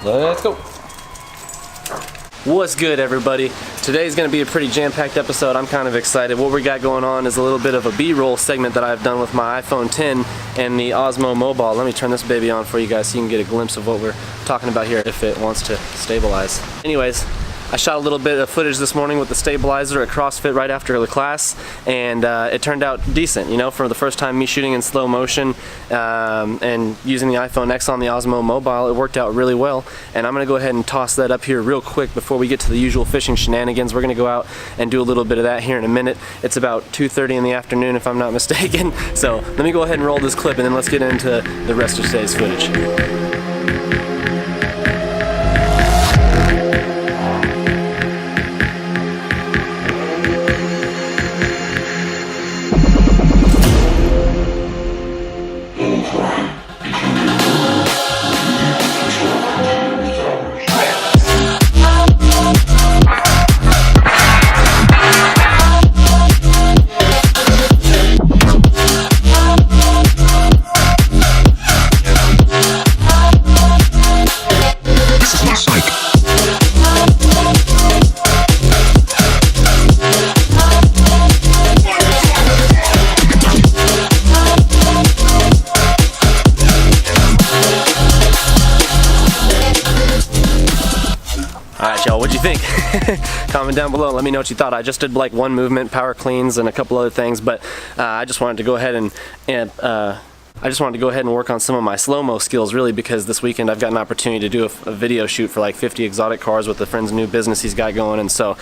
Let's go. What's good, everybody? Today's going to be a pretty jam-packed episode. I'm kind of excited. What we got going on is a little bit of a B-roll segment that I've done with my iPhone 10 and the Osmo Mobile. Let me turn this baby on for you guys so you can get a glimpse of what we're talking about here if it wants to stabilize. Anyways, I shot a little bit of footage this morning with the stabilizer at CrossFit right after the class, and it turned out decent. You know, for the first time me shooting in slow motion and using the iPhone X on the Osmo Mobile, it worked out really well. And I'm going to go ahead and toss that up here real quick before we get to the usual fishing shenanigans. We're going to go out and do a little bit of that here in a minute. It's about 2:30 in the afternoon if I'm not mistaken. So let me go ahead and roll this clip and then let's get into the rest of today's footage. Alright, y'all, what'd you think? Comment down below, let me know what you thought. I just did like one movement, power cleans, and a couple other things, but I just wanted to go ahead and work on some of my slow-mo skills, really, because this weekend I've got an opportunity to do a video shoot for like 50 exotic cars with a friend's new business he's got going, and so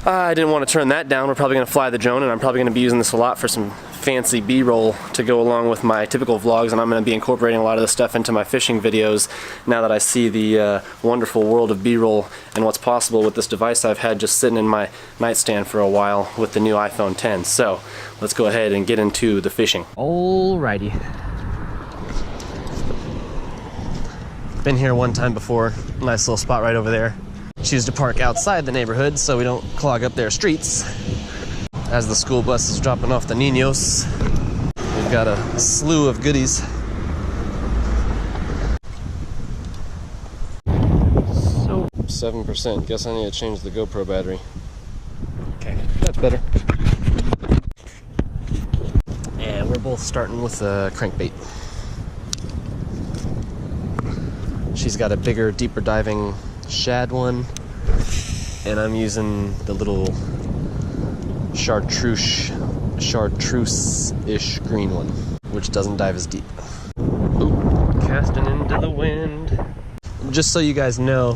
I didn't want to turn that down. We're probably going to fly the drone, and I'm probably going to be using this a lot for some fancy B-roll to go along with my typical vlogs, and I'm going to be incorporating a lot of this stuff into my fishing videos now that I see the wonderful world of B-roll and what's possible with this device I've had just sitting in my nightstand for a while with the new iPhone 10. So let's go ahead and get into the fishing. Alrighty. Been here one time before. Nice little spot right over there. Choose to park outside the neighborhood so we don't clog up their streets. As the school bus is dropping off the niños, we've got a slew of goodies. So 7%. Guess I need to change the GoPro battery. Okay, that's better. And we're both starting with a crankbait. She's got a bigger, deeper diving shad one, and I'm using the little chartreuse-ish green one, which doesn't dive as deep. Ooh, casting into the wind. Just so you guys know,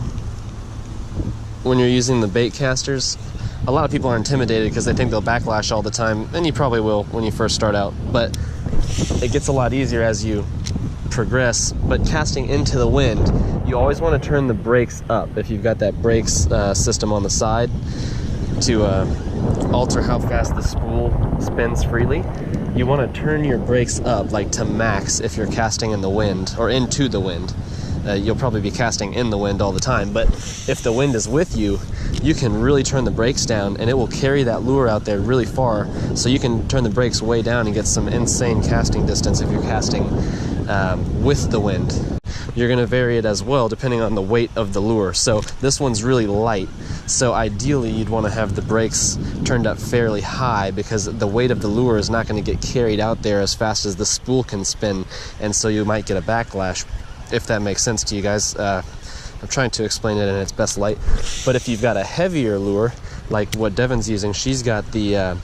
when you're using the Baitcasters, a lot of people are intimidated because they think they'll backlash all the time, and you probably will when you first start out, but it gets a lot easier as you progress. But casting into the wind, you always want to turn the brakes up if you've got that brakes system on the side to alter how fast the spool spins freely. You want to turn your brakes up like to max if you're casting in the wind or into the wind. You'll probably be casting in the wind all the time, but if the wind is with you, you can really turn the brakes down and it will carry that lure out there really far, so you can turn the brakes way down and get some insane casting distance if you're casting with the wind. You're going to vary it as well depending on the weight of the lure. So this one's really light, so ideally you'd want to have the brakes turned up fairly high because the weight of the lure is not going to get carried out there as fast as the spool can spin, and so you might get a backlash, if that makes sense to you guys. I'm trying to explain it in its best light, but if you've got a heavier lure like what Devin's using, she's got the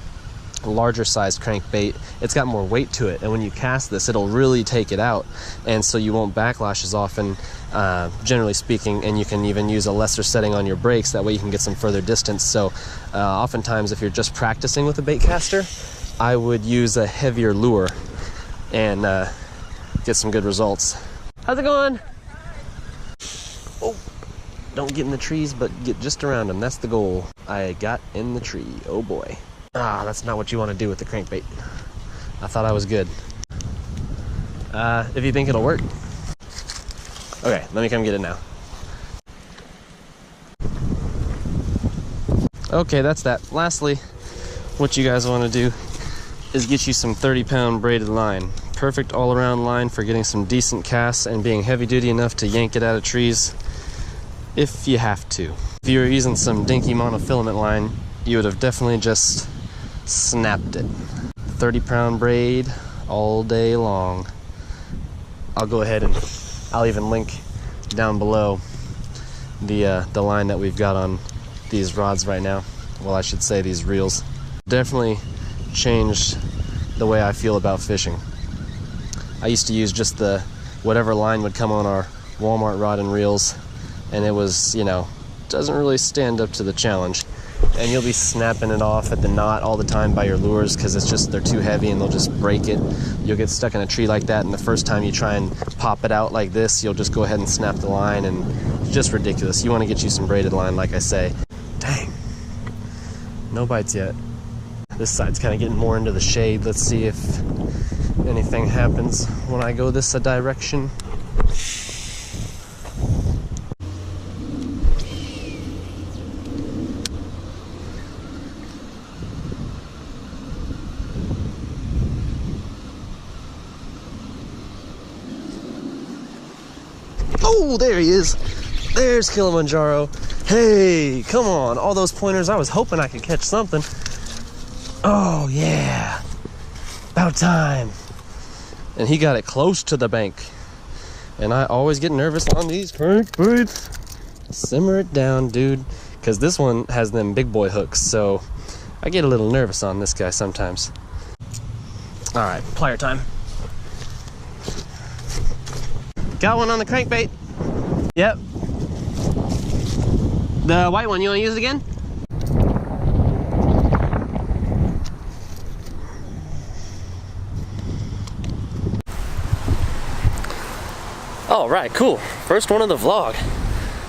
larger sized crankbait, it's got more weight to it, and when you cast this it'll really take it out, and so you won't backlash as often, generally speaking, and you can even use a lesser setting on your brakes. That way you can get some further distance. So oftentimes if you're just practicing with a Baitcaster, I would use a heavier lure and get some good results. How's it going? Oh, don't get in the trees, but get just around them. That's the goal. I got in the tree. Oh boy. Ah, that's not what you want to do with the crankbait. I thought I was good. If you think it'll work. Okay, let me come get it now. Okay, that's that. Lastly, what you guys want to do is get you some 30-pound braided line. Perfect all-around line for getting some decent casts and being heavy-duty enough to yank it out of trees. if you have to. If you were using some dinky monofilament line, you would have definitely just snapped it. 30-pound braid all day long. I'll go ahead and I'll even link down below the line that we've got on these rods right now. Well, I should say these reels. Definitely changed the way I feel about fishing. I used to use just the whatever line would come on our Walmart rod and reels, and it was, you know, doesn't really stand up to the challenge. And you'll be snapping it off at the knot all the time by your lures because it's just, they're too heavy and they'll just break it. You'll get stuck in a tree like that, and the first time you try and pop it out like this, you'll just go ahead and snap the line, and it's just ridiculous. You want to get you some braided line, like I say. Dang, no bites yet. This side's kind of getting more into the shade. Let's see if anything happens when I go this direction. Oh, there he is. There's Kilimanjaro. Hey, come on. All those pointers, I was hoping I could catch something. Oh, yeah. About time. And he got it close to the bank. And I always get nervous on these crankbaits. Simmer it down, dude. Because this one has them big boy hooks, so I get a little nervous on this guy sometimes. All right, plier time. Got one on the crankbait. Yep. The white one, you want to use it again? All right, cool. First one of the vlog.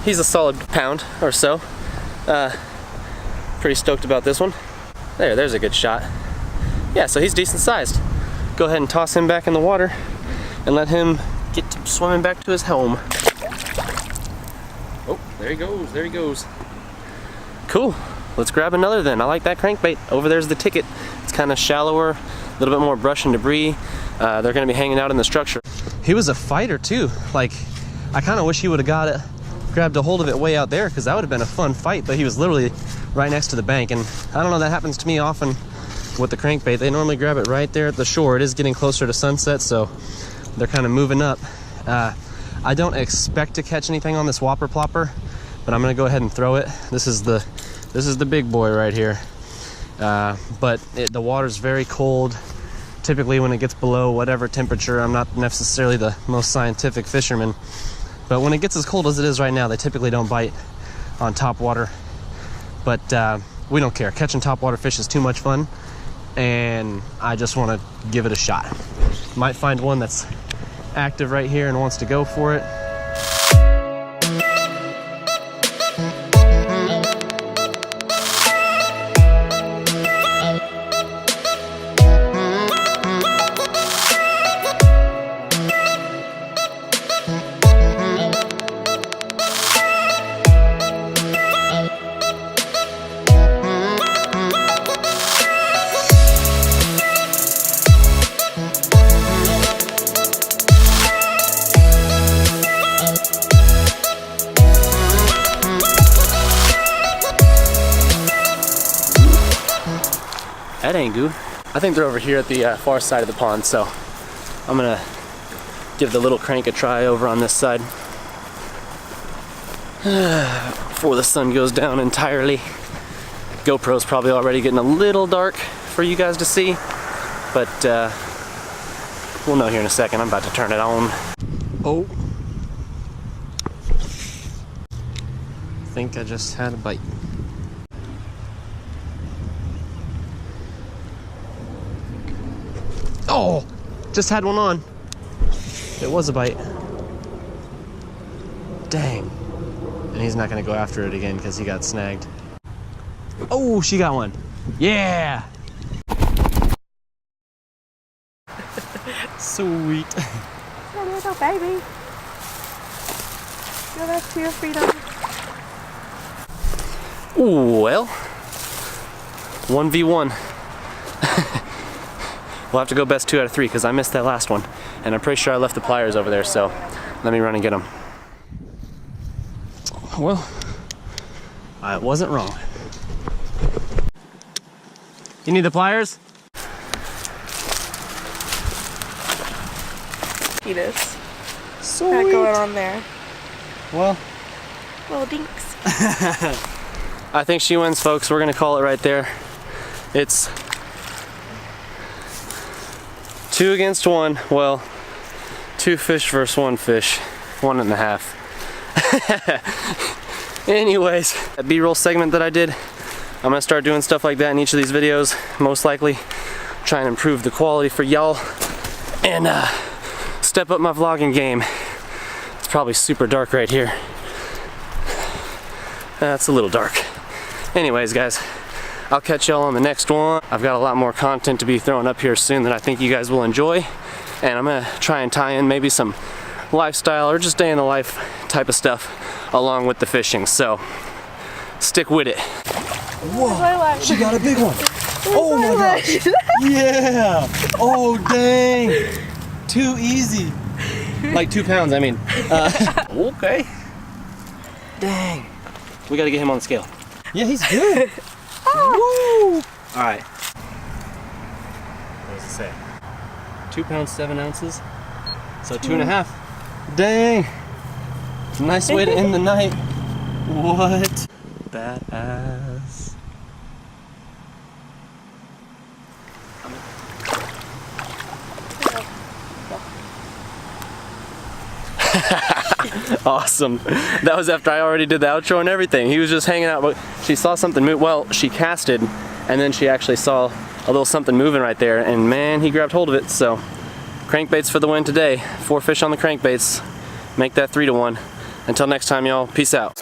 He's a solid pound or so. Pretty stoked about this one. There's a good shot. Yeah, so he's decent sized. Go ahead and toss him back in the water and let him get to swimming back to his home. Oh, there he goes, there he goes. Cool, let's grab another then. I like that crankbait. Over there's the ticket. It's kind of shallower, a little bit more brush and debris. They're gonna be hanging out in the structure. He was a fighter too. Like, I kind of wish he would have grabbed a hold of it way out there, because that would have been a fun fight, but he was literally right next to the bank. And I don't know, that happens to me often with the crankbait. They normally grab it right there at the shore. It is getting closer to sunset, so they're kind of moving up. I don't expect to catch anything on this whopper plopper, but I'm gonna go ahead and throw it. This is the big boy right here. But the water's very cold. Typically when it gets below whatever temperature, I'm not necessarily the most scientific fisherman, but when it gets as cold as it is right now, they typically don't bite on top water. But we don't care. Catching topwater fish is too much fun, and I just want to give it a shot. Might find one that's active right here and wants to go for it. That ain't good. I think they're over here at the far side of the pond, so I'm gonna give the little crank a try over on this side before the sun goes down entirely. GoPro's probably already getting a little dark for you guys to see, but we'll know here in a second. I'm about to turn it on. Oh, I think I just had a bite. Oh, just had one on. It was a bite. Dang. And he's not gonna go after it again because he got snagged. Oh, she got one. Yeah. Sweet. There little baby. Go back to your freedom. Well, 1v1. We'll have to go best 2 out of 3 because I missed that last one. And I'm pretty sure I left the pliers over there, so let me run and get them. Well, I wasn't wrong. You need the pliers? Fetus. Sweet. Not going on there. Well, Little dinks. I think she wins, folks. We're gonna call it right there. It's 2 against 1. Well, 2 fish versus 1 fish. 1.5. Anyways, that B-roll segment that I did, I'm gonna start doing stuff like that in each of these videos. Most likely, try and improve the quality for y'all and step up my vlogging game. It's probably super dark right here. That's a little dark. Anyways, guys, I'll catch y'all on the next one. I've got a lot more content to be throwing up here soon that I think you guys will enjoy. And I'm gonna try and tie in maybe some lifestyle or just day in the life type of stuff along with the fishing. So stick with it. Whoa, she got a big one. Oh my gosh. Yeah. Oh, dang. Too easy. Like 2 pounds, I mean. Okay. Dang. We gotta get him on the scale. Yeah, he's good. Woo! All right. What does it say? 2 pounds, 7 ounces. So 2.5. Dang. It's a nice way to end the night. What? Badass. Awesome. That was after I already did the outro and everything. He was just hanging out, but she saw something move. Well, she casted, and then she actually saw a little something moving right there, and man, he grabbed hold of it. So, crankbaits for the win today. 4 fish on the crankbaits. Make that 3 to 1. Until next time, y'all. Peace out.